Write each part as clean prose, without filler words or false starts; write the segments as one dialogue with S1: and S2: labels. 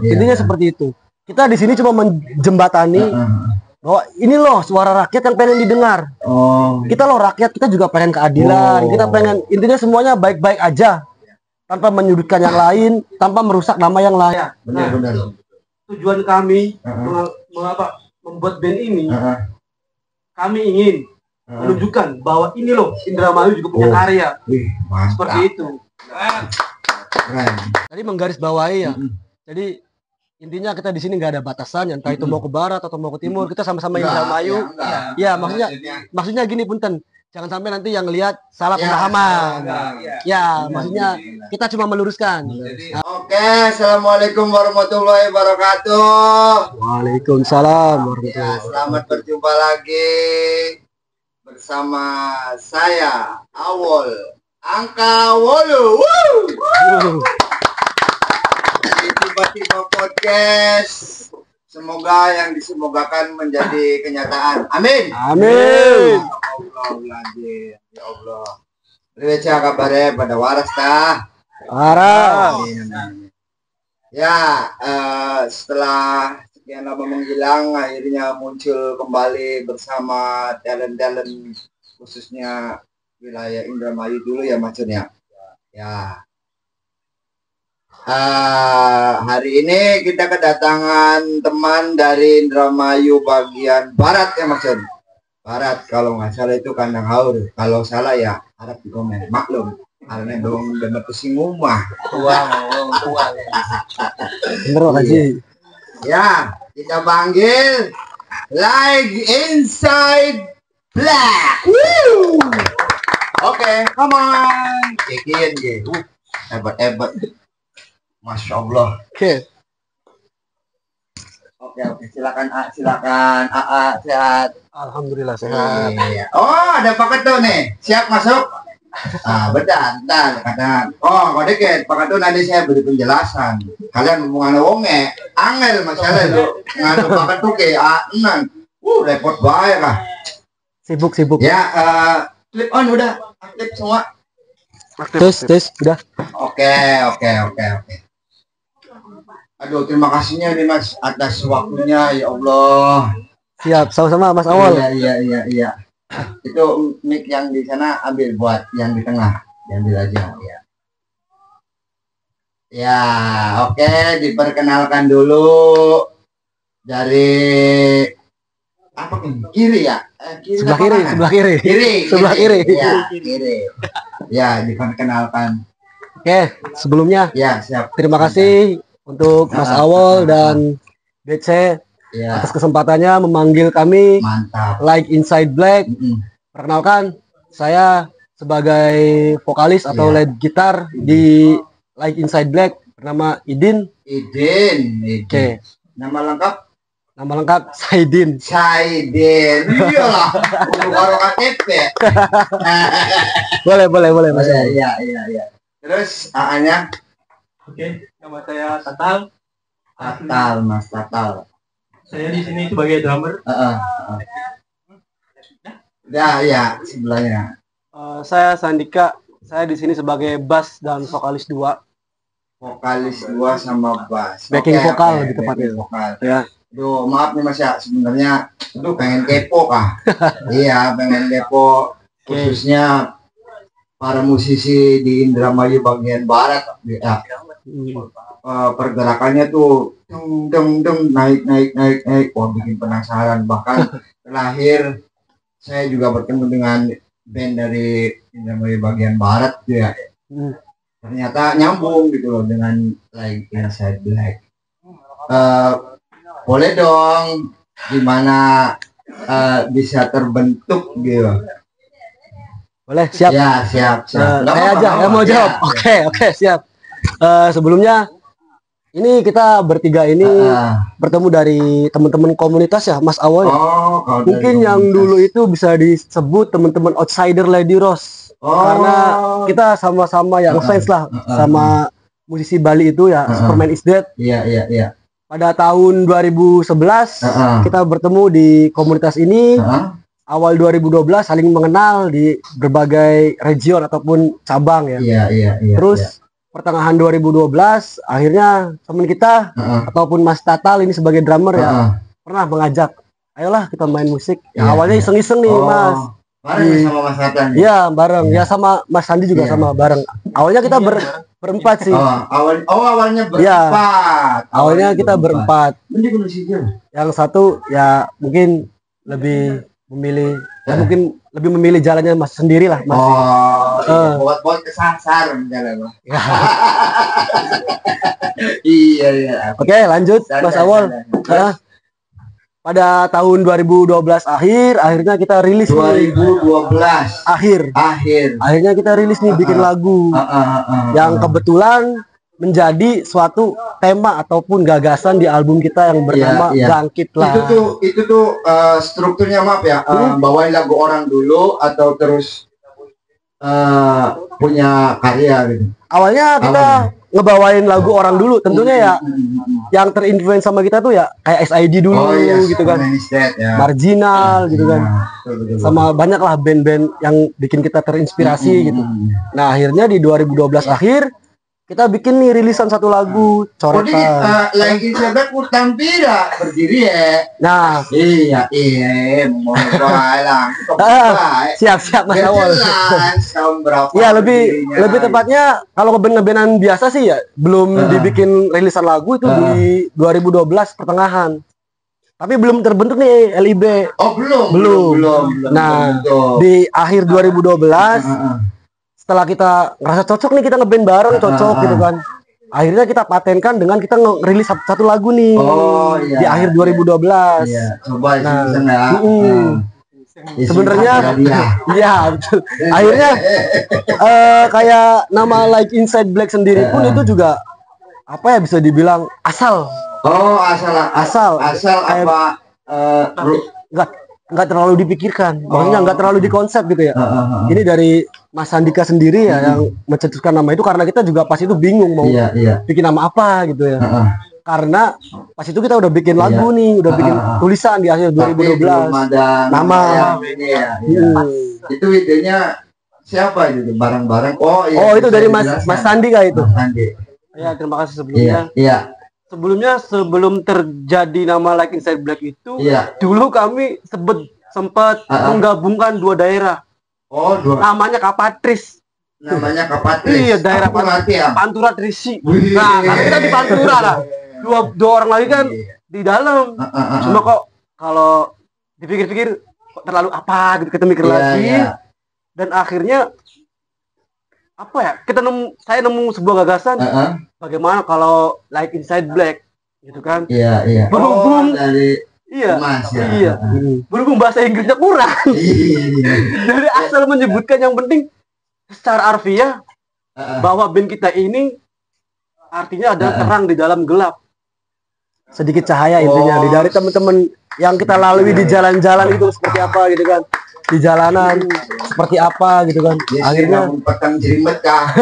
S1: Intinya seperti itu. Kita di sini cuma menjembatani bahwa ini loh suara rakyat yang pengen didengar. Kita loh rakyat, kita juga pengen keadilan. Kita pengen, intinya semuanya baik-baik aja, tanpa menyudutkan yang lain, tanpa merusak nama yang lain.
S2: Benar.
S1: Tujuan kami membuat band ini, kami ingin menunjukkan bahwa ini loh Indramayu juga punya karya. Seperti itu. Tadi menggarisbawahi ya. Jadi intinya kita di sini nggak ada batasan, entah itu mau ke barat atau mau ke timur, kita sama-sama Indramayu. Ya, maksudnya gini punten. Jangan sampai nanti yang lihat salah pemahaman. Ya, maksudnya kita cuma meluruskan.
S2: Oke, assalamualaikum warahmatullahi wabarakatuh.
S1: Waalaikumsalam warahmatullahi wabarakatuh.
S2: Selamat berjumpa lagi bersama saya Awol Angka Wolu. Di Tiba-Tiba Podcast. Semoga yang disemogakan menjadi kenyataan. Amin.
S1: Amin.
S2: Ya Allah. Riwayat kabarnya pada waras tah.
S1: Waras.
S2: Ya, setelah sekian lama menghilang, akhirnya muncul kembali bersama talent-talent khususnya wilayah Indramayu dulu ya maksudnya. Ya. Hari ini kita kedatangan teman dari Indramayu bagian barat ya maksud. Barat kalau nggak salah itu kandang haur. Kalau salah ya harap di komen. Maklum. Karena dong denger tersinggung mah.
S1: Tuang. Bener Haji.
S2: Ya, kita panggil Like Inside Black. Woo! Oke, come on. Cekin gitu. Hebat. Masya Allah.
S1: Oke.
S2: Silakan AA sehat.
S1: Alhamdulillah sehat.
S2: Iya. Oh, ada Pak Ketua nih. Siap masuk? Bentar. Kata, kok deket. Pak Ketua nanti saya beri penjelasan. Kalian ngomong wonge, angel masalah itu. Nganu Pak Ketua ke A6. Repot banget lah.
S1: Sibuk.
S2: Ya, clip on udah aktif semua.
S1: Tes udah.
S2: Oke. Aduh, terima kasihnya nih Mas atas waktunya ya Allah.
S1: Siap, sama-sama Mas Awal.
S2: Iya. Itu mic yang di sana ambil buat yang di tengah, diambil aja ya. Ya, oke, diperkenalkan dulu dari apa kiri ya?
S1: Sebelah kiri.
S2: Kiri. Ya, diperkenalkan.
S1: Oke, sebelumnya
S2: ya siap.
S1: Terima kasih untuk Mas Awal dan DC atas kesempatannya memanggil kami.
S2: Mantap.
S1: Like Inside Black. Perkenalkan, saya sebagai vokalis atau lead gitar di Like Inside Black bernama Idin.
S2: Oke. Nama lengkap
S1: Saidin.
S2: Iyalah. Baru KTP.
S1: Boleh Mas.
S2: Iya. Terus AA-nya?
S3: Oke, nama saya Tatal.
S2: Mas Tatal.
S3: Saya di sini sebagai drummer.
S2: Ya, sebelahnya.
S1: Saya Sandika. Saya di sini sebagai bass dan vokalis 2.
S2: Vokalis 2 sama bass.
S1: Backing vokal lebih tepatnya. Ya.
S2: Aduh, maaf nih Mas ya, sebenarnya pengen kepo kah? Iya, pengen kepo khususnya para musisi di Indramayu bagian barat ya. Pergerakannya tuh deng naik. Wah, bikin penasaran. Bahkan terakhir saya juga bertemu dengan band dari Indramayu bagian barat ya. Ternyata nyambung gitu loh dengan Like Inside Black. Boleh dong gimana bisa terbentuk gitu.
S1: Boleh, siap.
S2: Ya, siap.
S1: Saya aja yang mau jawab. Oke, siap. Sebelumnya ini kita bertiga ini bertemu dari teman-teman komunitas ya, Mas Awal. Mungkin yang dulu itu bisa disebut teman-teman outsider Lady Rose. Karena kita sama-sama yang fans lah sama musisi Bali itu ya, Superman is Dead.
S2: Iya.
S1: Pada tahun 2011 kita bertemu di komunitas ini. Awal 2012 saling mengenal di berbagai region ataupun cabang ya.
S2: Iya.
S1: Terus pertengahan 2012 akhirnya teman kita ataupun Mas Tatal ini sebagai drummer ya pernah mengajak, ayolah kita main musik. Ya, awalnya iseng-iseng nih Mas.
S2: Bareng sama Mas Tatal.
S1: Iya bareng. Ya sama Mas Sandi juga sama bareng. Awalnya kita berempat sih.
S2: Awalnya berempat.
S1: Ya, awalnya kita berempat. Yang satu ya mungkin lebih memilih mungkin lebih memilih jalannya Mas sendiri lah Mas.
S2: Buat kesasar misalnya. Iya.
S1: Oke, lanjut Mas Awal. Pada tahun 2012 akhirnya kita rilis
S2: 2012
S1: akhirnya kita rilis nih bikin lagu yang kebetulan menjadi suatu tema ataupun gagasan di album kita yang bernama Bangkit lah.
S2: Itu tuh strukturnya maaf ya, bawain lagu orang dulu atau terus punya karya gitu.
S1: Awalnya kita ngebawain lagu orang dulu, tentunya ya yang terinfluence sama kita tuh ya kayak SID dulu gitu kan, Marginal gitu kan, sama banyak lah band-band yang bikin kita terinspirasi gitu. Nah akhirnya di 2012 akhir kita bikin nih rilisan satu lagu coretan.
S2: Lagi sebab tampira berdiri ya.
S1: Nah,
S2: iya, mau lah.
S1: Siap Mas Awal. Iya lebih tepatnya kalau ngeband-ngebandan biasa sih ya belum dibikin rilisan lagu itu di 2012 pertengahan. Tapi belum terbentuk nih LIB.
S2: Oh belum.
S1: Nah di akhir 2012 setelah kita ngerasa cocok nih kita ngeband bareng cocok gitu kan, akhirnya kita patenkan dengan kita ngerilis satu lagu nih di akhir 2012.
S2: Coba
S1: sebenarnya iya betul. Akhirnya kayak nama Like Inside Black sendiri pun itu juga apa ya bisa dibilang asal
S2: apa
S1: nggak terlalu dipikirkan, maksudnya nggak terlalu dikonsep gitu ya. Ini dari Mas Andika sendiri ya yang mencetuskan nama itu karena kita juga pas itu bingung mau bikin nama apa gitu ya. Karena pas itu kita udah bikin lagu nih, udah bikin tulisan di akhir 2012. Nama
S2: itu idenya siapa itu bareng-bareng?
S1: Itu dari Mas Sandi kah itu?
S3: Ya terima kasih sebelumnya. Sebelumnya sebelum terjadi nama Like Inside Black itu, dulu kami sempat menggabungkan dua daerah. Namanya Kapatris. Iya, daerah Pantura Trisi. Nah, kita di Pantura lah. Dua orang lagi kan di dalam. Cuma kok kalau dipikir-pikir kok terlalu apa gitu kita mikir lagi. Dan akhirnya apa ya? Saya nemu sebuah gagasan. Bagaimana kalau Like Inside Black gitu kan? Berhubung berhubung bahasa Inggrisnya kurang. Dari asal menyebutkan yang penting secara harfiah bahwa band kita ini artinya adalah terang di dalam gelap. Sedikit cahaya intinya dari teman-teman yang kita lalui di jalan-jalan itu seperti apa gitu kan. Di jalanan seperti apa gitu kan. Akhirnya
S2: petang jerimet kah.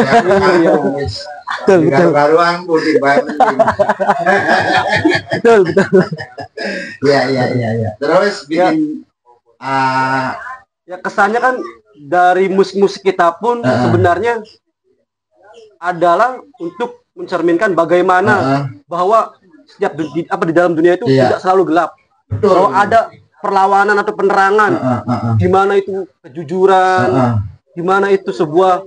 S1: Betul.
S2: Baruan putih banget.
S1: Betul.
S2: Iya. Terus bikin
S3: ya kesannya kan dari musik-musik kita pun sebenarnya adalah untuk mencerminkan bagaimana bahwa setiap di dalam dunia itu tidak selalu gelap. Bahwa ada perlawanan atau penerangan, di mana itu kejujuran, di mana itu sebuah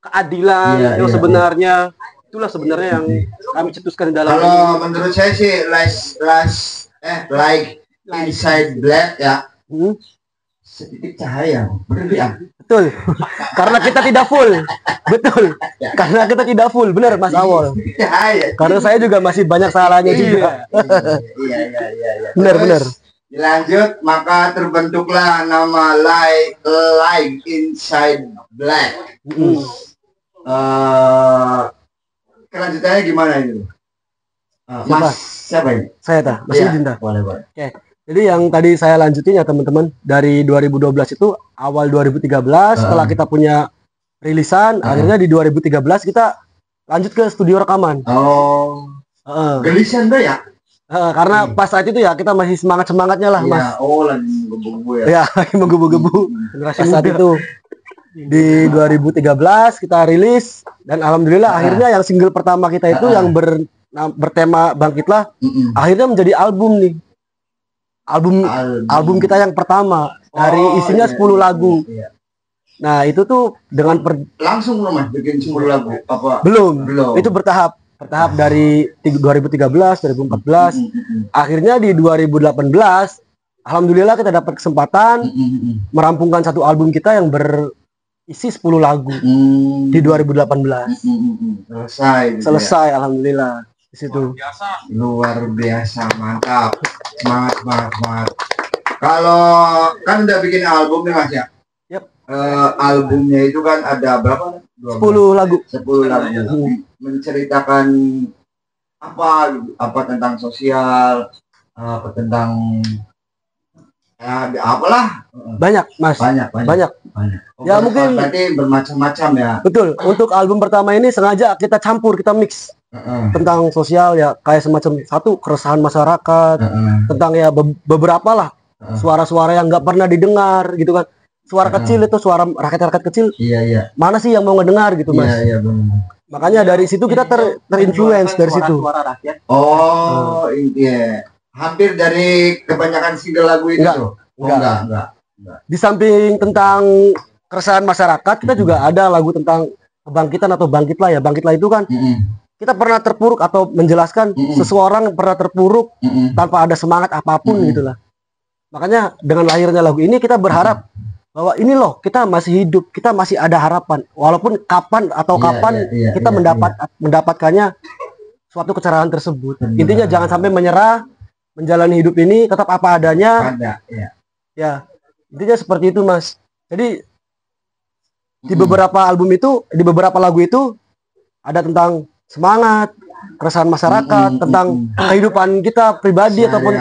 S3: keadilan yang sebenarnya. Itulah sebenarnya yang kami cetuskan di dalam.
S2: Kalau menurut saya sih Like Inside Black ya, sedikit cahaya,
S1: betul. Karena kita tidak full, betul. Karena kita tidak full, benar Mas Awal. Karena saya juga masih banyak salahnya juga.
S2: Iya.
S1: Benar.
S2: Dilanjut, maka terbentuklah nama Like Inside Black. Kelanjutannya gimana itu? Mas siapa ini?
S1: Saya Mas Idin.
S2: Boleh.
S1: Oke. Jadi yang tadi saya lanjutin ya teman-teman, dari 2012 itu awal 2013 setelah kita punya rilisan, akhirnya di 2013 kita lanjut ke studio rekaman.
S2: Gelisan deh ya.
S1: Karena pas saat itu ya kita masih semangatnya lah Mas.
S2: Lagi menggebu-gebu ya.
S1: Ya lagi menggebu-gebu. Pas saat itu. Di 2013 kita rilis dan alhamdulillah akhirnya yang single pertama kita itu yang bertema Bangkitlah akhirnya menjadi album nih. Album kita yang pertama dari isinya 10 lagu. Nah, itu tuh dengan
S2: langsung loh Mas bikin 10 lagu apa?
S1: Belum. Itu bertahap dari 2013, 2014. Akhirnya di 2018 alhamdulillah kita dapat kesempatan merampungkan satu album kita yang berisi 10 lagu di 2018. Selesai alhamdulillah. Di situ.
S2: Luar biasa, mantap. Semangat. Kalau kan udah bikin album nih Mas ya?
S1: Yep.
S2: Albumnya itu kan ada berapa?
S1: 10 lagu.
S2: 10 lagu. Menceritakan apa tentang sosial, apa tentang apalah.
S1: Banyak, Mas. Banyak. Ya mungkin
S2: berarti bermacam-macam ya.
S1: Betul. Untuk album pertama ini sengaja kita campur, kita mix. Tentang sosial ya, kayak semacam satu keresahan masyarakat, tentang ya beberapa lah suara-suara yang nggak pernah didengar gitu kan, suara kecil itu suara rakyat kecil, mana sih yang mau ngedengar gitu Mas. Makanya dari situ kita terinfluence dari situ.
S2: Hampir dari kebanyakan single lagu itu. Enggak.
S1: Di samping tentang keresahan masyarakat, kita juga ada lagu tentang kebangkitan atau Bangkitlah ya. Bangkitlah itu kan kita pernah terpuruk atau menjelaskan seseorang pernah terpuruk tanpa ada semangat apapun gitulah. Makanya dengan lahirnya lagu ini kita berharap bahwa ini loh kita masih hidup, kita masih ada harapan walaupun kapan kita mendapatkannya suatu kecerahan tersebut. Intinya jangan sampai menyerah, menjalani hidup ini tetap apa adanya. Ya, intinya seperti itu Mas. Jadi di beberapa album itu, di beberapa lagu itu ada tentang semangat, keresahan masyarakat, tentang kehidupan kita pribadi ataupun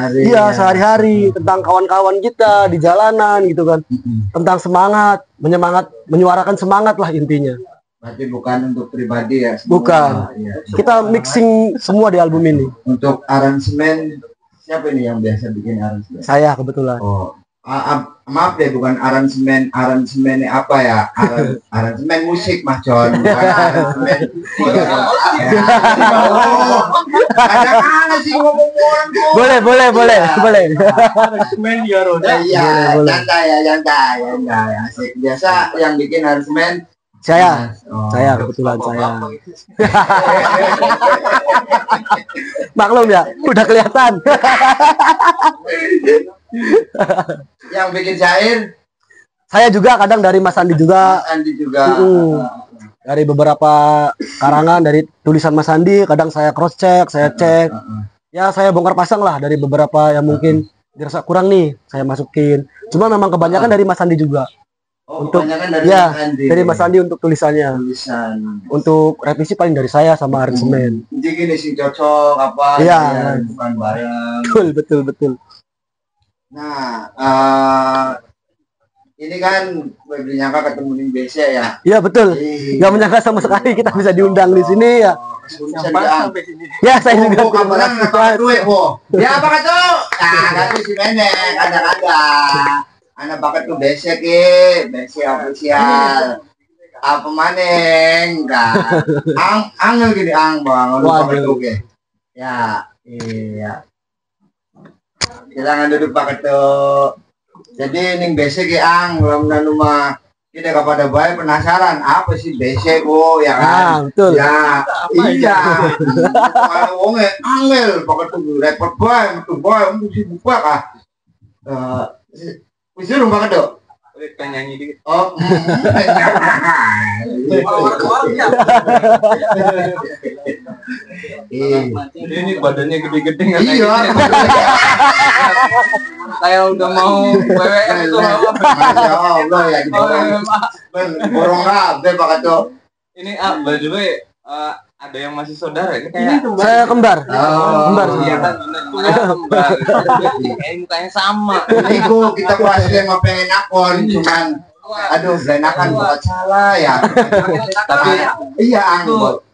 S1: sehari-hari, tentang kawan-kawan kita di jalanan gitu kan. Tentang semangat, menyuarakan semangat lah intinya.
S2: Berarti bukan untuk pribadi ya?
S1: Bukan. Kita mixing semua di album ini.
S2: Untuk aransemen, siapa ini yang biasa bikin aransemen?
S1: Saya kebetulan.
S2: Maaf deh, bukan aransemen apa ya? Aransemen musik Mas John. Aransemen. Ada sih ngomong orang.
S1: Boleh.
S2: Aransemen ya roda. Iya, santai. Asik. Biasa yang bikin aransemen
S1: saya kebetulan saya. Maklum ya, udah kelihatan.
S2: Yang bikin syair
S1: saya juga, kadang dari Mas Andi juga. Dari beberapa karangan dari tulisan Mas Andi, kadang saya cross check, saya cek. Ya saya bongkar pasang lah dari beberapa yang mungkin dirasa kurang nih, saya masukin. Cuma memang kebanyakan dari Mas Andi juga. Untuk dari Mas Andi untuk tulisannya. Untuk revisi paling dari saya sama aransemen.
S2: Jadi gini sih cocok apa? Bukan bareng.
S1: Betul.
S2: Nah, ini kan belum nyangka ketemu di BC ya.
S1: Iya betul. Nggak menyangka sama sekali kita bisa diundang di sini ya. Ya saya juga
S2: terima kasih. Ya apa kata? Kata si Menek ada. Anak bakat tuh BC official. Apa maneng enggak? Angel gini bang, bakat tuh ke. Ya, iya. Kita duduk pakai tuh. Jadi ning BC ki belum mah kita kepada baik penasaran apa sih BC ya kan?
S1: Betul.
S2: Ya, iya. Kalau wong angel pakai tuh repot bae, metu bae mesti buka kah. Wis durung pakai tuh.
S3: Pengen nyanyi dikit. Ini badannya gede-gede nggak?
S2: Iya.
S3: Kayak udah mau WWF itu.
S2: Masya Allah ya. Borong kabeh pakai tuh.
S3: Ini baju gue ada yang masih saudara ini kayak
S1: saya kembar.
S3: Kembar iya kan kembar. Kayak mukanya sama.
S2: Iku kita pasti mau pengen akun cuman aduh enakan buat salah ya.
S3: Tapi
S2: iya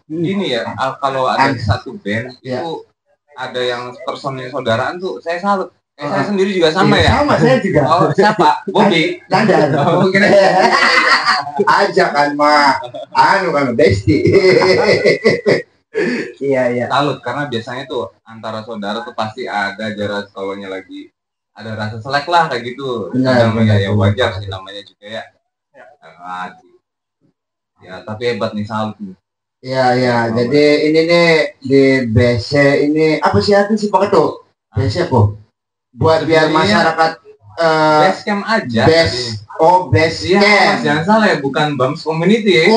S3: gini ya, kalau ada satu band itu ada yang personil saudaraan tuh saya salut.
S4: Saya sendiri juga sama ya?
S2: Sama, saya juga.
S4: Oh, siapa? Bobby?
S2: Dadan.
S4: Oh, mungkin
S2: Ajak kan, Mak. Anu kan, Besti. Iya.
S4: Salut, karena biasanya tuh antara saudara tuh pasti ada jarak kalau lagi ada rasa selek lah kayak gitu. Namanya ya wajar sih namanya juga ya. Ya, tapi hebat nih, salut nih.
S2: Iya. Jadi ini nih di BC ini apa sih artinya sih Pak Ketua? BC apa? Buat biar masyarakat
S4: base camp aja.
S2: Base camp.
S4: Jangan salah ya, bukan BAMS community ya.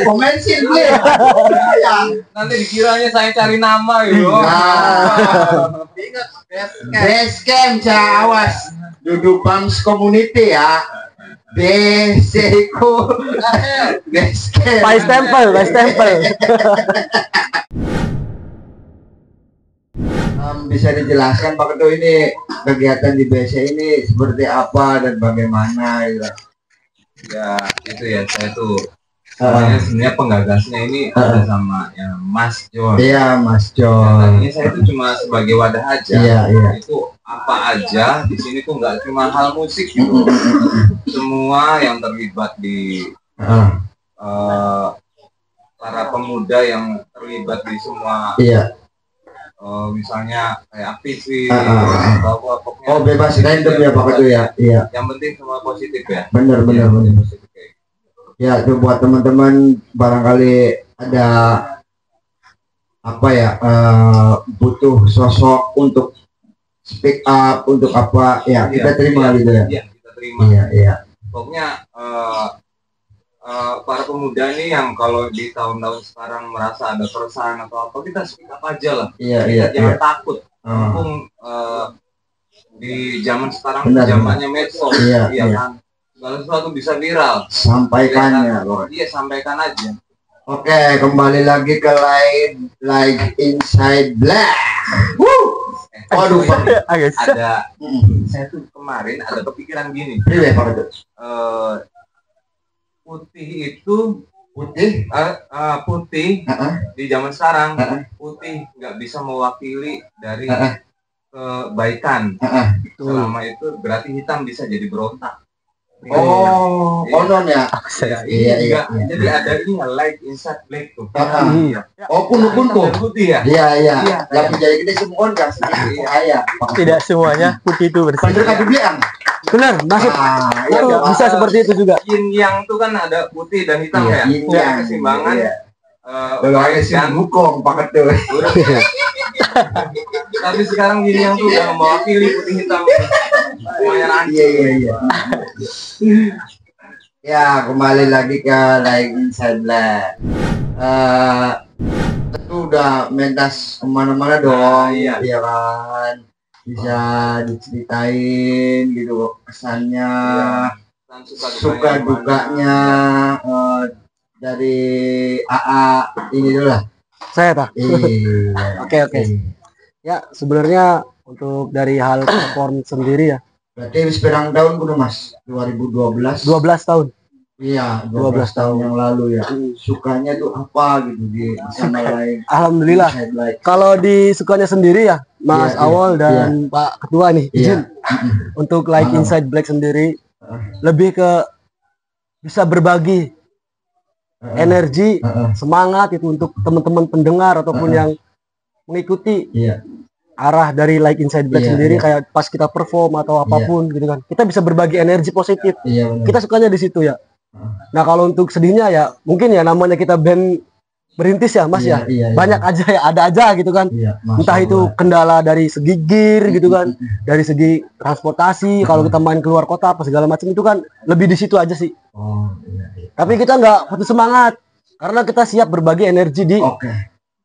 S2: Komensin
S4: Nanti dikiranya saya cari nama ya.
S2: Ingat base camp, awas. Duduk BAMS community ya. Base camp.
S1: Vice Temple.
S2: Bisa dijelaskan Pak Ketua ini kegiatan di BC ini seperti apa dan bagaimana gitu.
S4: Ya itu ya, saya tuh sebenarnya penggagasnya ini ada sama ya, Mas John.
S2: Iya, Mas John.
S4: Ini saya tuh cuma sebagai wadah aja.
S2: Iya.
S4: Itu apa aja di sini tuh nggak cuma hal musik gitu. Semua yang terlibat di para pemuda yang terlibat di semua.
S2: Iya.
S4: Misalnya kayak aktivis atau apa pokoknya.
S2: Oh, bebas random ya Pak Ketua ya. Iya.
S4: Yang penting semua positif ya.
S2: Benar. Ya, itu buat teman-teman barangkali ada apa ya, butuh sosok untuk speak up untuk apa ya, kita terima gitu ya.
S4: Iya, kita terima.
S2: Iya.
S4: Pokoknya para pemuda ini yang kalau di tahun-tahun sekarang merasa ada keresahan atau apa, kita speak up aja lah.
S2: Iya.
S4: Jangan takut. Mumpung di zaman sekarang zamannya medsos, iya kan. Segala sesuatu bisa viral.
S2: Sampaikan ya.
S4: Iya, sampaikan aja.
S2: Oke, kembali lagi ke Like Inside Black. Waduh,
S4: ada. Saya tuh kemarin ada kepikiran gini.
S2: Iya, Pak Ketua.
S4: Putih itu putih di zaman sekarang putih nggak bisa mewakili dari kebaikan. Selama itu berarti hitam bisa jadi berontak.
S2: Konon ya.
S4: Iya. Jadi ada ini light inside black tuh.
S2: Pun
S4: putih ya.
S2: Iya. Tapi jadi kita semua kan iya.
S3: Tidak semuanya putih itu bersih.
S2: Bener kan bilang.
S1: Benar, masuk. Bisa seperti itu juga.
S4: Yin yang tuh kan ada putih dan hitam ya.
S2: Iya,
S4: keseimbangan.
S2: Kalau ada sih hukum Pak Ketua.
S4: Tapi sekarang yin yang tuh udah mewakili putih hitam.
S2: Iya. Ya, kembali lagi ke Like Inside Black. Itu udah mentas kemana-mana dong. Iya kan. Bisa diceritain gitu kesannya, suka dukanya dari AA ini dulu lah.
S1: Saya tak. Oke. Ya, sebenarnya untuk dari hal perform sendiri ya.
S2: Berarti sekarang tahun kudu Mas 2012.
S1: 12 tahun.
S2: Iya, 12 tahun yang lalu ya. Sukanya tuh apa gitu di sana lain.
S1: Alhamdulillah. Kalau di sukanya sendiri ya, Mas Awal dan Pak Ketua nih, izin untuk Like Inside Black sendiri lebih ke bisa berbagi energi, semangat itu untuk teman-teman pendengar ataupun yang mengikuti arah dari Like Inside Black sendiri, kayak pas kita perform atau apapun gitu kan, kita bisa berbagi energi positif. Kita sukanya di situ ya. Nah, kalau untuk sedihnya ya mungkin ya namanya kita band merintis ya Mas banyak aja ya, ada aja gitu kan. Entah itu kendala dari segi gear gitu kan, dari segi transportasi, kalau kita main keluar kota apa segala macam itu kan lebih di situ aja sih. Tapi kita nggak putus semangat karena kita siap berbagi energi di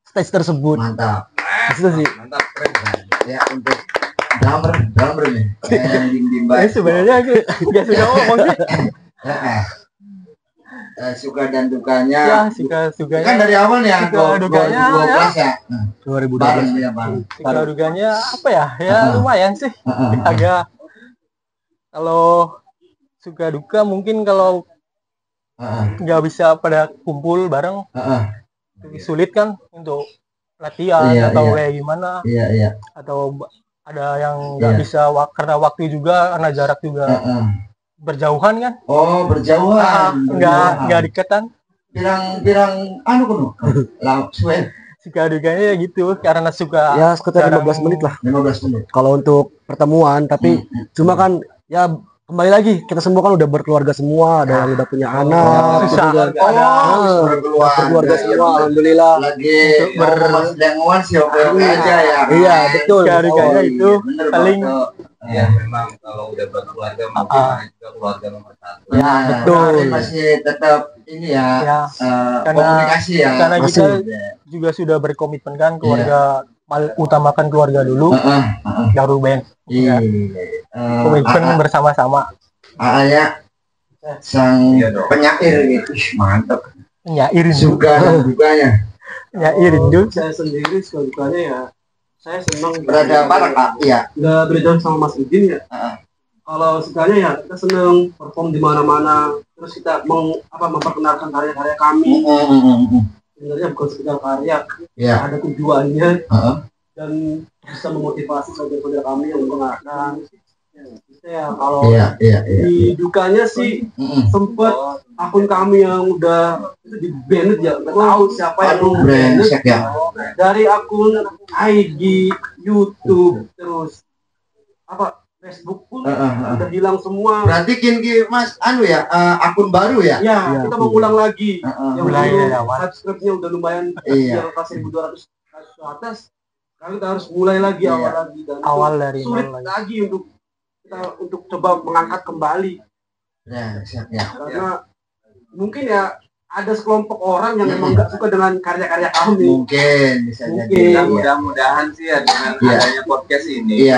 S1: stage tersebut.
S2: Mantap.
S1: Itu sih.
S4: Mantap, keren.
S2: Ya, untuk drummer nih.
S3: Sebenarnya aku nggak suka ngomong sih.
S2: Suka dan dukanya.
S3: Ya, suka
S2: kan dari awal ya.
S3: Dukanya
S2: 2012 ya.
S1: 2012
S2: ya, Bang.
S3: Suka dukanya apa ya? Ya lumayan sih. Agak kalau suka duka mungkin kalau nggak bisa pada kumpul bareng, sulit kan untuk latihan atau kayak gimana. Atau ada yang nggak bisa karena waktu juga, karena jarak juga. Berjauhan kan?
S2: Oh, berjauhan.
S3: Enggak deketan.
S2: Pirang kuno. Langsung.
S3: Suka dukanya ya gitu, karena suka
S1: ya sekitar 15 menit lah.
S2: 15 menit.
S1: Kalau untuk pertemuan, tapi cuma kan ya kembali lagi kita semua kan udah berkeluarga semua, ada yang udah punya anak, berkeluarga semua, alhamdulillah.
S2: Lagi berdenguan siapa aja ya.
S1: Iya betul.
S3: Kayak itu paling.
S4: Ya memang kalau udah berkeluarga mungkin juga keluarga nomor satu.
S2: Ya betul. Masih tetap ini ya, komunikasi ya.
S3: Karena kita juga sudah berkomitmen kan keluarga, utamakan keluarga dulu, baru band. Komitmen bersama-sama.
S2: Ya, sang penyair gitu, mantap.
S3: Penyair
S2: suka dan dukanya.
S3: Penyair itu.
S1: Saya sendiri suka dukanya ya. Saya senang
S2: berada bareng Kak. Iya.
S1: Udah berjalan sama Mas Udin ya. Kalau sukanya ya kita senang perform di mana-mana. Terus kita memperkenalkan karya-karya kami. Sebenarnya bukan sekedar karya, ada tujuannya dan bisa memotivasi saudara-saudara kami yang mendengarkan. Ya kalau di dukanya sih sempat akun kami yang udah di banned ya, nggak tahu siapa yang banned dari akun IG, YouTube, terus Facebook pun udah hilang semua.
S2: Berarti kini Mas akun baru ya?
S1: Ya, kita mau ulang lagi. Yang subscribe-nya udah lumayan yang 1.200 ke atas. Sekarang kita harus mulai lagi awal dari sulit lagi untuk coba mengangkat kembali. Karena mungkin ya ada sekelompok orang yang memang nggak suka dengan karya-karya kami.
S2: Mungkin bisa jadi.
S4: Mudah-mudahan sih ya dengan adanya podcast ini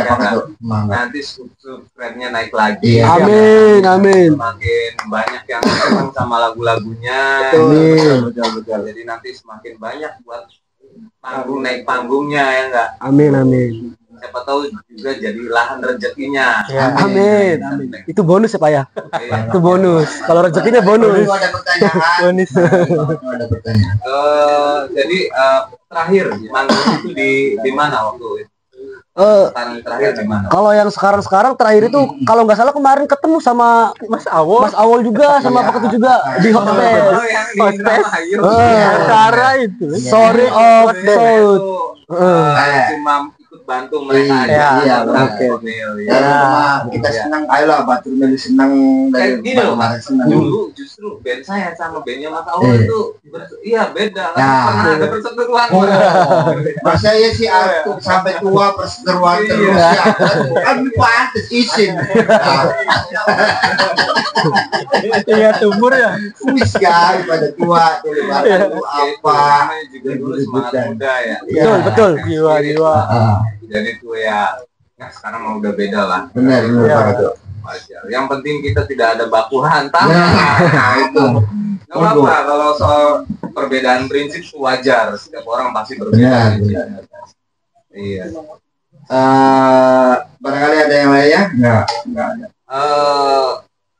S4: nanti subscribe-nya naik lagi.
S1: Amin.
S4: Semakin banyak yang senang sama lagu-lagunya.
S1: Betul.
S4: Jadi nanti semakin banyak buat naik panggungnya ya enggak.
S1: Amin.
S4: Siapa tahu juga jadi lahan rezekinya.
S1: Amin. Itu bonus ya Pak ya. Itu bonus. Kalau rezekinya bonus.
S2: Ada pertanyaan.
S1: Bonus.
S2: Ada pertanyaan.
S4: Jadi terakhir manggung itu di mana waktu itu? Terakhir di mana?
S1: Kalau yang sekarang terakhir itu kalau nggak salah kemarin ketemu sama Mas Awol juga sama Pak Ketu juga di Hotfest. Acara itu. Story of South.
S4: Cuma bantu mereka aja.
S2: Kita senang, ayolah Batur Meli senang dari
S4: gini loh Mas. Dulu justru band saya sama bandnya Mas Awal itu beda. Pernah ada perseteruan.
S2: Masa ya sih sampai tua perseteruan terus ya. Kan pantes izin.
S3: Iya umur ya.
S2: Wis ya pada tua tuh apa
S4: juga dulu semangat muda ya.
S1: Betul.
S3: Jiwa.
S4: Jadi tuh ya sekarang mau udah beda lah.
S2: Benar itu.
S4: Wajar. Yang penting kita tidak ada baku hantam. Itu. Nggak apa-apa kalau soal perbedaan prinsip wajar. Setiap orang pasti berbeda. Iya.
S2: Barangkali ada yang lainnya? Enggak ada.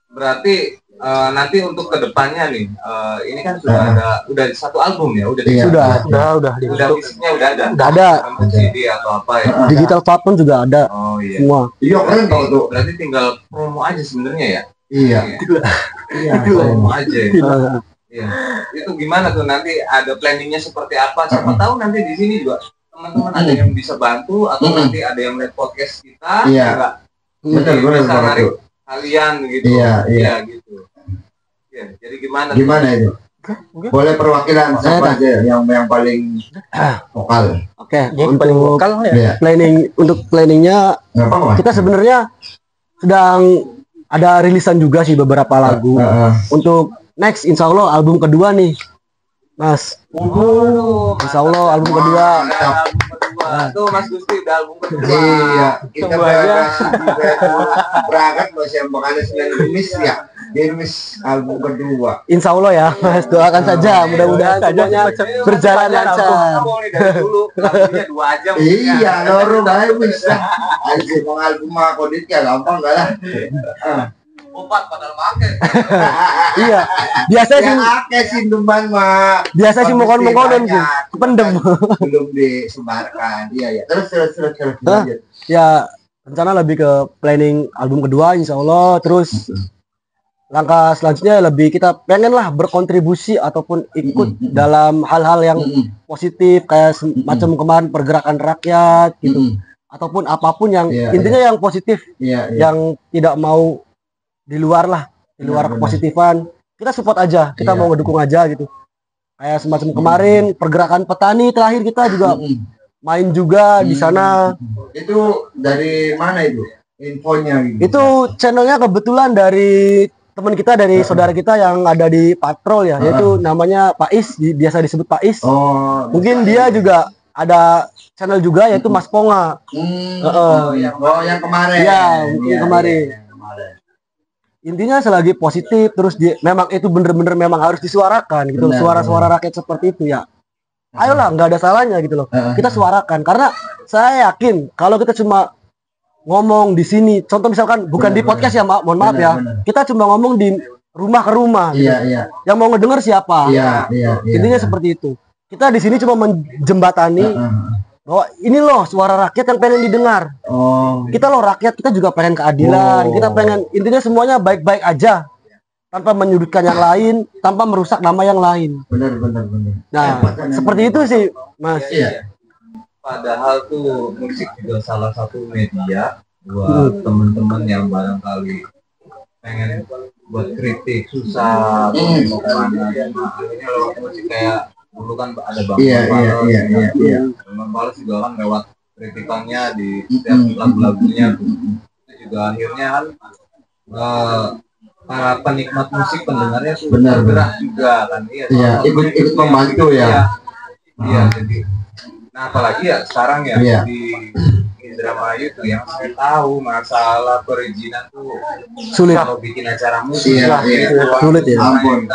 S4: Berarti nanti untuk kedepannya nih, ini kan udah satu album ya, udah fisiknya udah
S1: ada.
S4: CD atau apa ya?
S1: Digital platform juga ada.
S4: Oh iya.
S1: Semua.
S2: Iya keren tau tuh.
S4: Berarti tinggal promo aja sebenarnya ya?
S2: Iya.
S4: Promo aja. Iya. Itu gimana tuh nanti ada planningnya seperti apa? Siapa tahu nanti di sini juga teman-teman ada yang bisa bantu atau nanti ada yang lihat podcast kita.
S2: Iya. Betul.
S4: Bisa narik kalian gitu. Iya gitu. Ya, jadi gimana itu?
S2: Boleh perwakilan siapa aja yang paling vokal?
S1: Oke, untuk planningnya kita sebenarnya sedang ada rilisan juga sih beberapa lagu. Untuk next insya Allah album kedua nih Mas. Insya Allah album kedua.
S4: Tuh Mas Gusti udah album kedua.
S2: Iya, kita berangkat masih makanya Senin Kemis ya. Kemis album kedua.
S1: Insya Allah ya Mas, doakan saja mudah-mudahan semuanya berjalan lancar.
S4: Dari dulu lagunya 2 jam.
S2: Iya, loro bae wis. Album mah kodit ya gampang enggak lah.
S4: obat padahal pakai.
S1: Iya. Biasa sih
S2: pakai sinduman mah.
S1: Biasa sih mengkon-mengkonan sih. Pendem.
S2: Belum disebarkan. Iya. Terus.
S1: Ya, rencana lebih ke planning album kedua insya Allah. Terus langkah selanjutnya lebih kita pengen lah berkontribusi ataupun ikut dalam hal-hal yang positif kayak macam kemarin pergerakan rakyat gitu. Ataupun apapun yang intinya yang positif, yang tidak mau di luar lah, di luar kepositifan, kita support aja, kita mau ngedukung aja gitu. Kayak semacam kemarin pergerakan petani terakhir kita juga main juga di sana.
S2: Itu dari mana itu infonya? Gitu.
S1: Itu channelnya kebetulan dari teman kita, dari saudara kita yang ada di Patrol ya, yaitu namanya Pak Is, biasa disebut Pak Is. Mungkin dia juga ada channel juga yaitu Mas Ponga.
S2: Yang kemarin.
S1: Iya, mungkin kemarin. Intinya selagi positif terus memang itu bener-bener memang harus disuarakan gitu. Suara-suara rakyat seperti itu ya. Ayolah, nggak ada salahnya gitu loh. Kita suarakan karena saya yakin kalau kita cuma ngomong di sini, contoh misalkan bukan di podcast ya, mohon maaf ya. Kita cuma ngomong di rumah ke rumah. Gitu. Yang mau ngedenger siapa? Intinya seperti itu. Kita di sini cuma menjembatani bahwa ini loh suara rakyat yang pengen didengar. Kita loh rakyat, kita juga pengen keadilan. Kita pengen intinya semuanya baik-baik aja, tanpa menyudutkan yang lain, tanpa merusak nama yang lain.
S2: Benar.
S1: Nah, seperti itu sih, Mas.
S4: Padahal tuh musik juga salah satu media buat teman-teman yang barangkali pengen buat kritik susah atau mau kemana. Akhirnya lewat musik kayak dulu kan ada Bang Bang Balas juga kan lewat kritikannya di setiap lagu-lagunya itu juga akhirnya kan para penikmat musik pendengarnya tuh bergerak juga kan
S2: ikut membantu ya.
S4: Jadi nah apalagi ya sekarang ya di Indramayu tuh yang saya tahu masalah perizinan tuh
S1: sulit
S4: kalau bikin acara musik
S1: sulit ya.
S4: Ampun.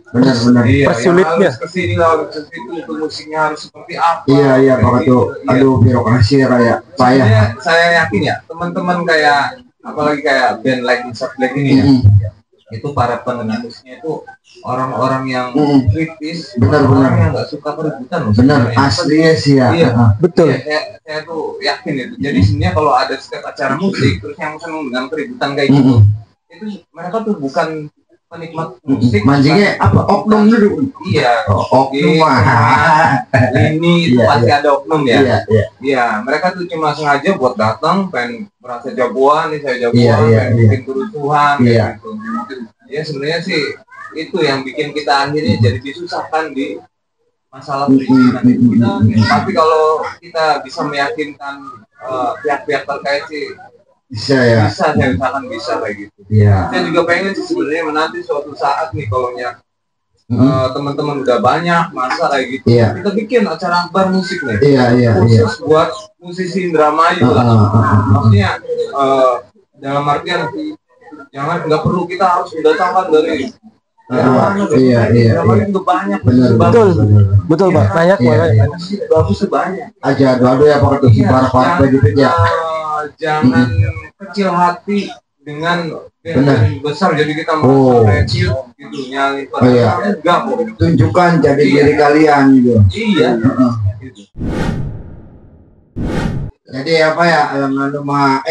S2: Benar.
S1: Persulitnya.
S4: Kesini harus kesitu itu musiknya harus seperti apa?
S2: Iya Pak tuh. Aduh birokrasi kayak payah.
S4: Saya yakin ya teman-teman kayak apalagi kayak band like Insert Black ini ya. Itu para pendengar musiknya itu orang-orang yang kritis, orang yang nggak suka keributan.
S2: Benar, aslinya sih ya.
S4: Iya,
S1: betul.
S4: Saya tuh yakin itu. Jadi sebenarnya kalau ada setiap acara musik terus yang seneng dengan keributan kayak gitu, itu mereka tuh bukan penikmat musik.
S2: Mancingnya apa? Oknum dulu.
S4: Iya.
S2: Oknum.
S4: Ini itu pasti ada oknum ya.
S2: Iya.
S4: Mereka tuh cuma sengaja buat datang, pengen merasa jagoan, nih saya jagoan, pengen bikin kerusuhan, gitu. Ya sebenarnya sih itu yang bikin kita akhirnya jadi disusahkan di masalah perizinan. Tapi kalau kita bisa meyakinkan pihak-pihak terkait sih. Bisa saya usahakan bisa kayak gitu. Saya juga pengen sih sebenarnya menanti suatu saat nih kalau teman-teman udah banyak masa kayak gitu, kita bikin acara akbar musik nih, khusus buat musisi Indramayu lah. Maksudnya dalam artian jangan nggak perlu kita harus mendatangkan dari Indramayu juga banyak.
S1: Betul Pak, banyak
S4: bagus sebanyak.
S2: Aja dua ya Pak tuh para gitu ya.
S4: Jangan kecil hati dengan band besar jadi kita merasa kecil gitu nyalin enggak
S2: tunjukkan jadi diri kalian gitu.
S4: Iya. Gitu.
S2: Jadi apa ya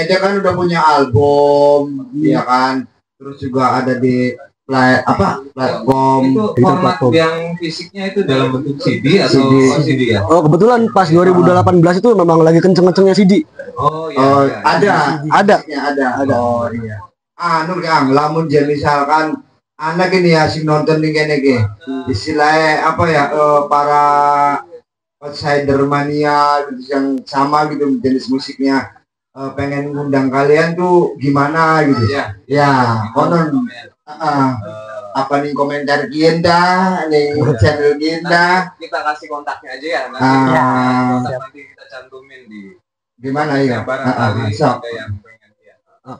S2: dia kan udah punya album ya kan, terus juga ada di platform
S4: itu format yang fisiknya itu dalam bentuk CD atau CD ya?
S1: Oh kebetulan pas 2018 itu memang lagi kenceng-kencengnya CD.
S4: Oh iya.
S2: Ada. Oh iya. Kang, lamun jadi misalkan anak ini ya sing nonton nih kene iki. Istilahnya apa ya para outsider mania gitu, yang sama gitu jenis musiknya pengen ngundang kalian tuh gimana gitu. Ya, konon apa nih komentar Ginda, nih channel Ginda.
S4: Kita kasih kontaknya aja ya nanti kita cantumin di
S2: gimana ya?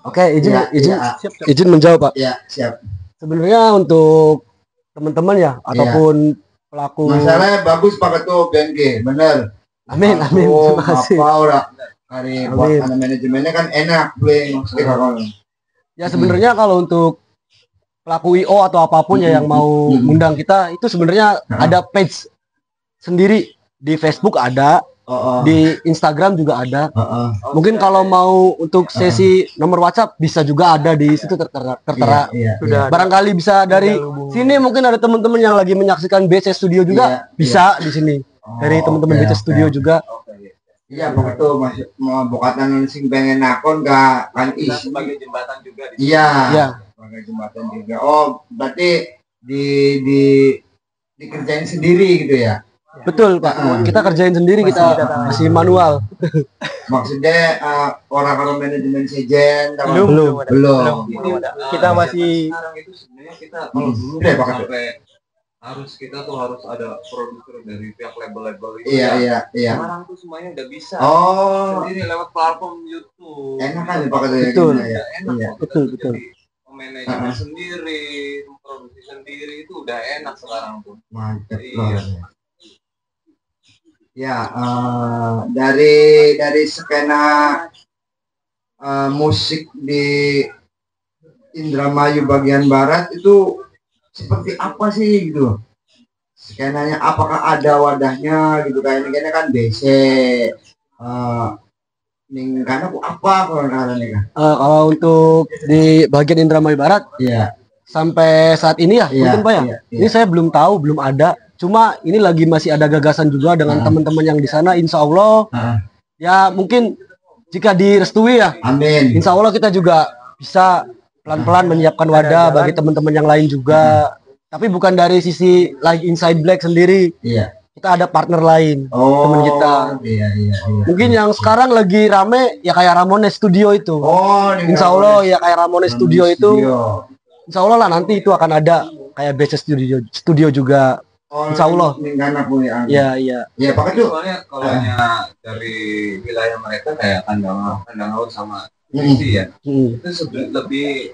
S1: Oke, izin menjawab Pak.
S2: Ya, siap.
S1: Sebenarnya untuk teman-teman ya ataupun pelaku.
S2: Masalahnya bagus Pak Ketua BNG, bener.
S1: Amin. Terima kasih.
S2: Apa orang hari buat manajemennya kan enak, play maksudnya.
S1: Ya sebenarnya kalau untuk pelaku IO atau apapun ya yang mau undang kita itu sebenarnya ada page sendiri di Facebook ada, di Instagram juga ada. Mungkin kalau mau untuk sesi nomor WhatsApp bisa juga ada di situ tertera. Sudah. Barangkali bisa dari sini mungkin ada teman-teman yang lagi menyaksikan BC Studio juga bisa di sini. Dari teman-teman BC Studio juga.
S2: Iya, begitu masih mau bukatan sing pengen akun kan
S4: sebagai jembatan juga
S2: di sebagai jembatan juga. Oh, berarti dikerjain sendiri gitu ya.
S1: Betul, Pak. Kita kerjain sendiri, kita masih manual.
S2: Maksudnya orang-orang manajemen sejen
S1: belum.
S3: Kita masih
S4: sekarang itu sebenarnya kita kalau dulu sampai kita tuh harus ada produser dari pihak label-label itu.
S2: Iya.
S4: Sekarang tuh semuanya udah bisa. Sendiri lewat platform YouTube.
S2: Enak kan dipakai
S1: betul.
S2: Enak.
S1: Betul.
S4: Manajemen sendiri, produksi sendiri itu udah enak sekarang tuh.
S2: Mantap. Ya, dari skena musik di Indramayu bagian barat itu seperti apa sih gitu? Skenanya apakah ada wadahnya gitu, kayak ini kan BC ning kana apa kalau
S1: kalau untuk di bagian Indramayu Barat sampai saat ini mungkin Pak ini saya belum tahu, belum ada. Cuma ini lagi masih ada gagasan juga dengan teman-teman yang di sana. Insya Allah ya mungkin jika direstui
S2: amin.
S1: Insya Allah kita juga bisa pelan-pelan menyiapkan wadah bagi teman-teman yang lain juga. Tapi bukan dari sisi like Inside Black sendiri. Kita ada partner lain, teman kita. Mungkin yang sekarang lagi rame ya kayak Ramones Studio itu. Insya Allah ya kayak Ramones Studio itu. Insya Allah lah nanti itu akan ada kayak BC Studio juga. Insya Allah. Iya.
S2: Ya pakai tuh.
S4: Soalnya kalau dari wilayah mereka kayak Kandang sama Isi itu lebih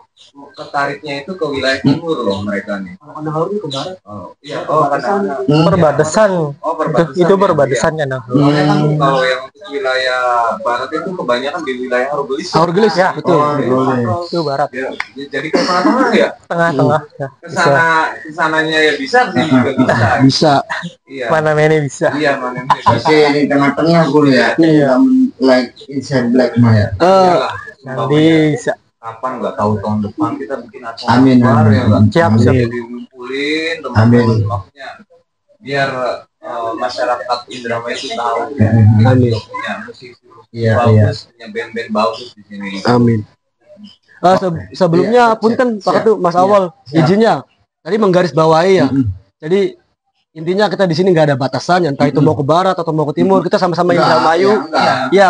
S4: ketariknya itu ke wilayah timur loh mereka nih.
S3: Kandang itu ke barat.
S1: Perbatasan. Itu perbatasan kan.
S4: Soalnya kan kalau yang wilayah barat itu kebanyakan di wilayah
S1: Haurgelis ya, betul.
S3: Itu barat.
S4: Ya, jadi ke tengah-tengah ya.
S1: Tengah-tengah.
S4: Kesananya ya bisa, sih juga bisa.
S1: Bisa.
S4: Iya.
S3: Mana ini bisa.
S4: Iya, mana ini bisa.
S2: Masih di tengah-tengah gue ya. Like Inside Black Maya.
S3: Bisa.
S4: Kapan nggak tahu tahun depan kita bikin acara
S2: amin.
S4: baru ya nggak?
S1: Siap.
S4: Dikumpulin teman-teman maksudnya biar masyarakat Indramayu itu tahu punya musisi bagus, punya band-band bagus di sini.
S1: Amin. Sebelumnya punten Pak Ketua, Mas Awal izinnya tadi menggarisbawahi ya. Jadi intinya kita di sini nggak ada batasan, entah itu mau ke barat atau mau ke timur, kita sama-sama Indramayu. Ya,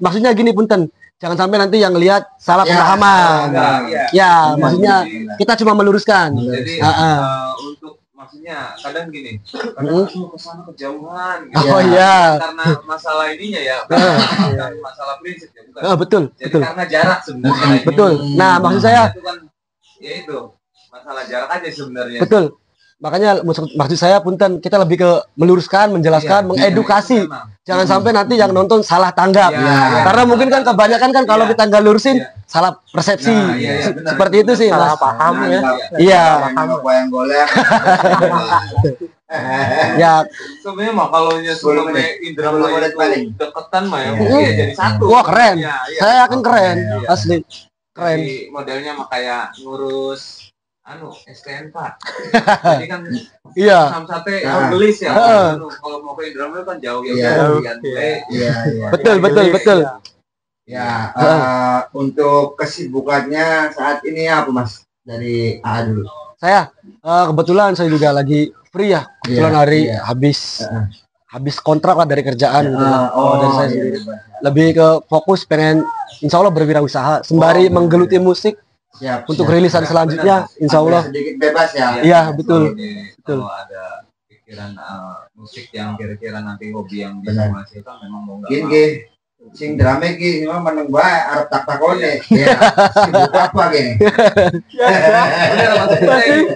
S1: maksudnya gini punten. Jangan sampai nanti yang lihat salah pemahaman. Ya, maksudnya kita cuma meluruskan.
S4: Jadi untuk maksudnya kadang gini, kadang mau kesana kejauhan. Gitu. Karena masalah ininya ya, bukan masalah prinsip ya, bukan.
S1: Betul.
S4: Karena jarak sebenarnya.
S1: Betul. Nah, maksud saya
S4: itu kan, ya itu masalah jarak aja sebenarnya.
S1: Betul. Makanya maksud saya punten, kita lebih ke meluruskan, menjelaskan, mengedukasi. Jangan sampai nanti yang nonton salah tanggap. Karena mungkin kan kebanyakan kan kalau kita nggak lurusin salah persepsi. Seperti itu sih.
S3: Salah paham ya.
S1: Iya.
S2: Yang golek.
S1: Ya.
S4: Sebenarnya mah kalau sebelumnya Indramayu itu deketan mah ya jadi satu.
S1: Wah keren. Saya yakin keren. Asli. Keren.
S4: Jadi modelnya mah kayak ngurus STNK. Jadi kan Samsate Haurgelis ya. Kalau mau ke Indramayu kan jauh ya.
S1: Betul.
S2: Ya, untuk kesibukannya saat ini apa Mas? Dari A dulu.
S1: Saya kebetulan saya juga lagi free ya. Kebetulan hari habis kontrak lah dari kerjaan gitu. Dari saya sendiri. Lebih ke fokus pengen insya Allah berwirausaha sembari menggeluti musik. Untuk rilisan selanjutnya, insya Allah
S2: sedikit bebas ya.
S1: Iya betul.
S4: Kalau ada pikiran musik yang kira-kira nanti hobi yang bisa menghasilkan memang mau nggak mau
S2: sing drama ki cuma meneng bae arep tak-takone. Ya. Sibuk apa gini?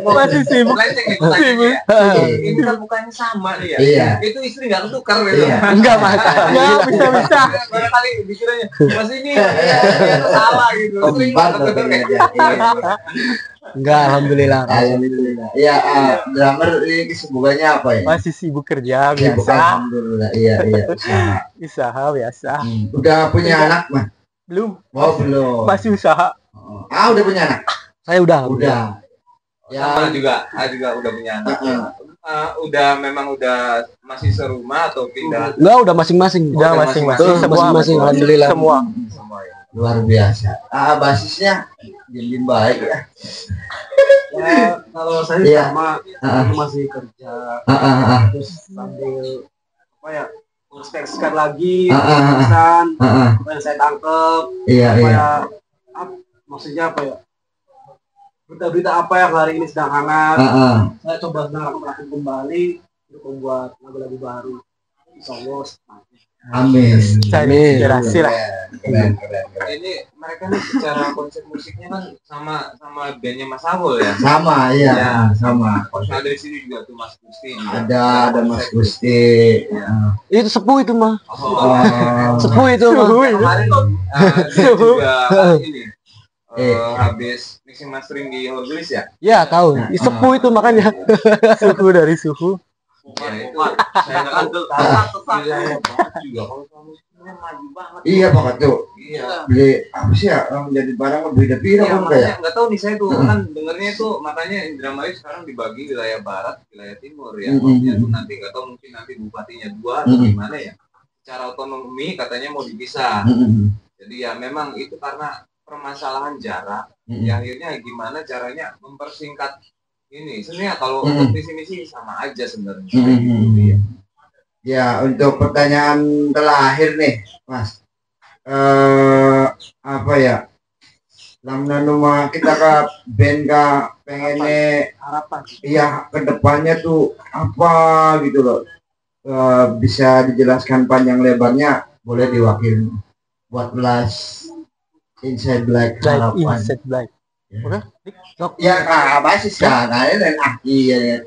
S3: Masih sibuk.
S4: Ini kan mukanya sama nih ya.
S2: Iya.
S4: Itu istri enggak ketukar gitu.
S3: Enggak, Mas. Enggak bisa.
S4: Barangkali dikiranya Mas ini salah gitu.
S1: Enggak, alhamdulillah.
S2: Iya, drummer ini kesibukannya apa ya?
S3: Masih sibuk kerja
S2: Sibuk,
S3: biasa.
S2: alhamdulillah. Iya,
S3: Usaha biasa.
S2: Udah punya anak, Mas?
S3: Belum.
S2: Oh, belum.
S3: Masih usaha.
S2: Udah punya anak?
S1: Saya udah.
S2: Ya,
S4: sama juga udah punya anak. Memang udah masih serumah atau pindah?
S1: Enggak, udah masing-masing.
S3: Udah masing-masing.
S1: Masing-masing, alhamdulillah.
S3: Semua
S4: ya.
S2: Luar biasa. Basisnya jadi baik ya.
S3: Kalau saya sama masih kerja. Terus sambil apa ya? Ngurus lagi pesan supaya saya tangkep. Supaya maksudnya apa ya? Berita-berita apa yang hari ini sedang hangat. Saya coba merakit kembali untuk membuat lagu-lagu baru. Insyaallah.
S2: Amin.
S3: Inspirasi lah.
S2: Keren.
S4: Ini mereka nih secara konsep musiknya kan sama bandnya Mas Awul ya.
S2: Sama, iya. Sama.
S4: Nah, dari sini juga tuh Mas Gusti.
S2: Ada Mas Gusti.
S4: Ya.
S1: Itu sepuh itu mah.
S2: Sepuh
S1: itu mah.
S4: Kemarin dia juga ini habis mixing mastering di Horgelis ya.
S1: Ya tahu. Sepuh itu makanya.
S3: Suhu dari suhu.
S4: Ya, itu saya kan juga kalau kamu maju banget.
S2: Iya Pak tuh.
S4: Iya.
S2: Beli apa sih ya? Menjadi barang beda-beda
S4: Iya,
S2: kan
S4: makanya
S2: kayak.
S4: nggak tahu nih saya tuh kan dengernya tuh makanya Indramayu sekarang dibagi wilayah barat, wilayah timur ya. Maksudnya tuh nanti nggak tahu mungkin nanti bupatinya 2 atau gimana ya. Secara otonomi katanya mau dipisah. Jadi ya memang itu karena permasalahan jarak. Ya akhirnya gimana caranya mempersingkat ini. Sebenarnya kalau untuk visi misi sama aja sebenarnya. Gitu,
S2: ya untuk pertanyaan terakhir nih Mas, apa ya lamna numa kita ke band ke pengennya
S3: harapan
S2: iya kedepannya tuh apa gitu loh, bisa dijelaskan panjang lebarnya, boleh diwakilin buat Blast Inside Black harapan.
S3: Inside Black.
S2: Ya basis kan dan ya.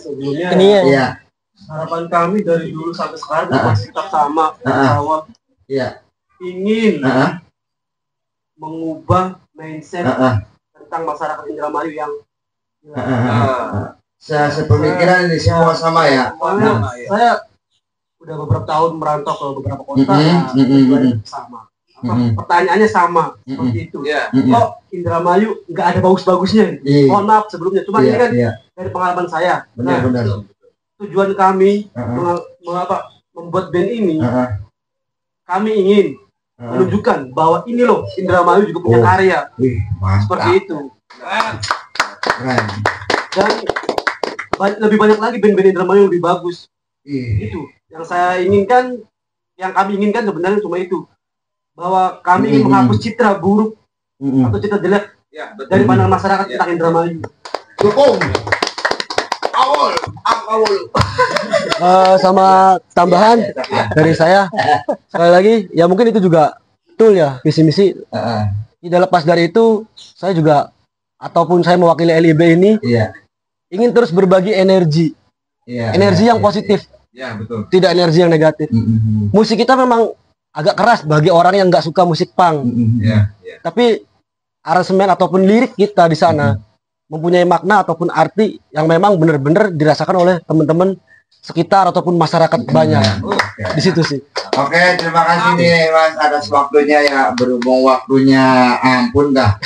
S3: Sebelumnya
S1: ini
S2: ya
S3: harapan kami dari dulu sampai sekarang masih tetap sama bahwa ingin mengubah mindset tentang masyarakat Indramayu yang
S2: sepemikiran ini semua sama ya.
S3: Saya udah beberapa tahun merantau ke beberapa kota sama. Pertanyaannya sama seperti itu. Kok Indramayu nggak ada bagus-bagusnya? Mohon maaf sebelumnya, cuma ini kan dari pengalaman saya.
S2: Benar.
S3: Tujuan kami membuat band ini, kami ingin menunjukkan bahwa ini loh Indramayu juga punya karya. Seperti itu. Dan lebih banyak lagi band-band Indramayu yang lebih bagus. Itu yang saya inginkan, yang kami inginkan sebenarnya cuma itu. Bahwa kami ingin menghapus citra buruk atau citra jelek dari pandangan masyarakat tentang Indramayu.
S2: Dukung. Awul.
S1: Sama tambahan dari saya sekali lagi ya, mungkin itu juga betul ya visi misi. Tidak lepas dari itu, saya juga ataupun saya mewakili LIB ini ingin terus berbagi energi, energi yang positif,
S2: betul.
S1: Tidak energi yang negatif. Musik kita memang agak keras bagi orang yang nggak suka musik punk, tapi aransemen ataupun lirik kita di sana mempunyai makna ataupun arti yang memang benar-benar dirasakan oleh teman-teman sekitar ataupun masyarakat banyak. Di situ sih.
S2: Oke, terima kasih nih Mas atas waktunya ya, berhubung waktunya ampun dah.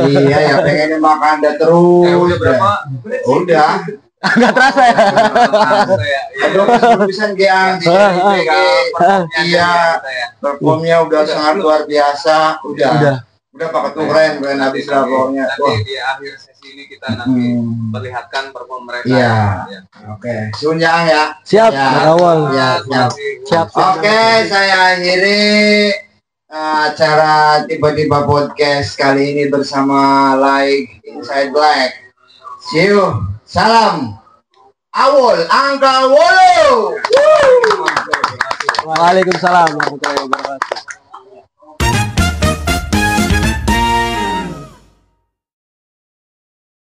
S2: Iya ya, pengennya makan dah terus.
S4: Udah berapa?
S2: Udah.
S1: Nggak terasa ya.
S2: Aduh, kesulitan Geang. Iya, performnya udah sangat luar biasa. Udah Pak Ketua, keren habis lah pokoknya.
S4: Nanti di akhir sesi ini kita nanti perlihatkan perform mereka.
S2: Iya. Oke, Sunyang ya.
S1: Siap, awal.
S2: Siap. Oke, saya akhiri acara tiba-tiba podcast kali ini bersama Like Inside Black. See you. Salam Awul Angka Wolo.
S1: Waalaikumsalam warahmatullahi wabarakatuh.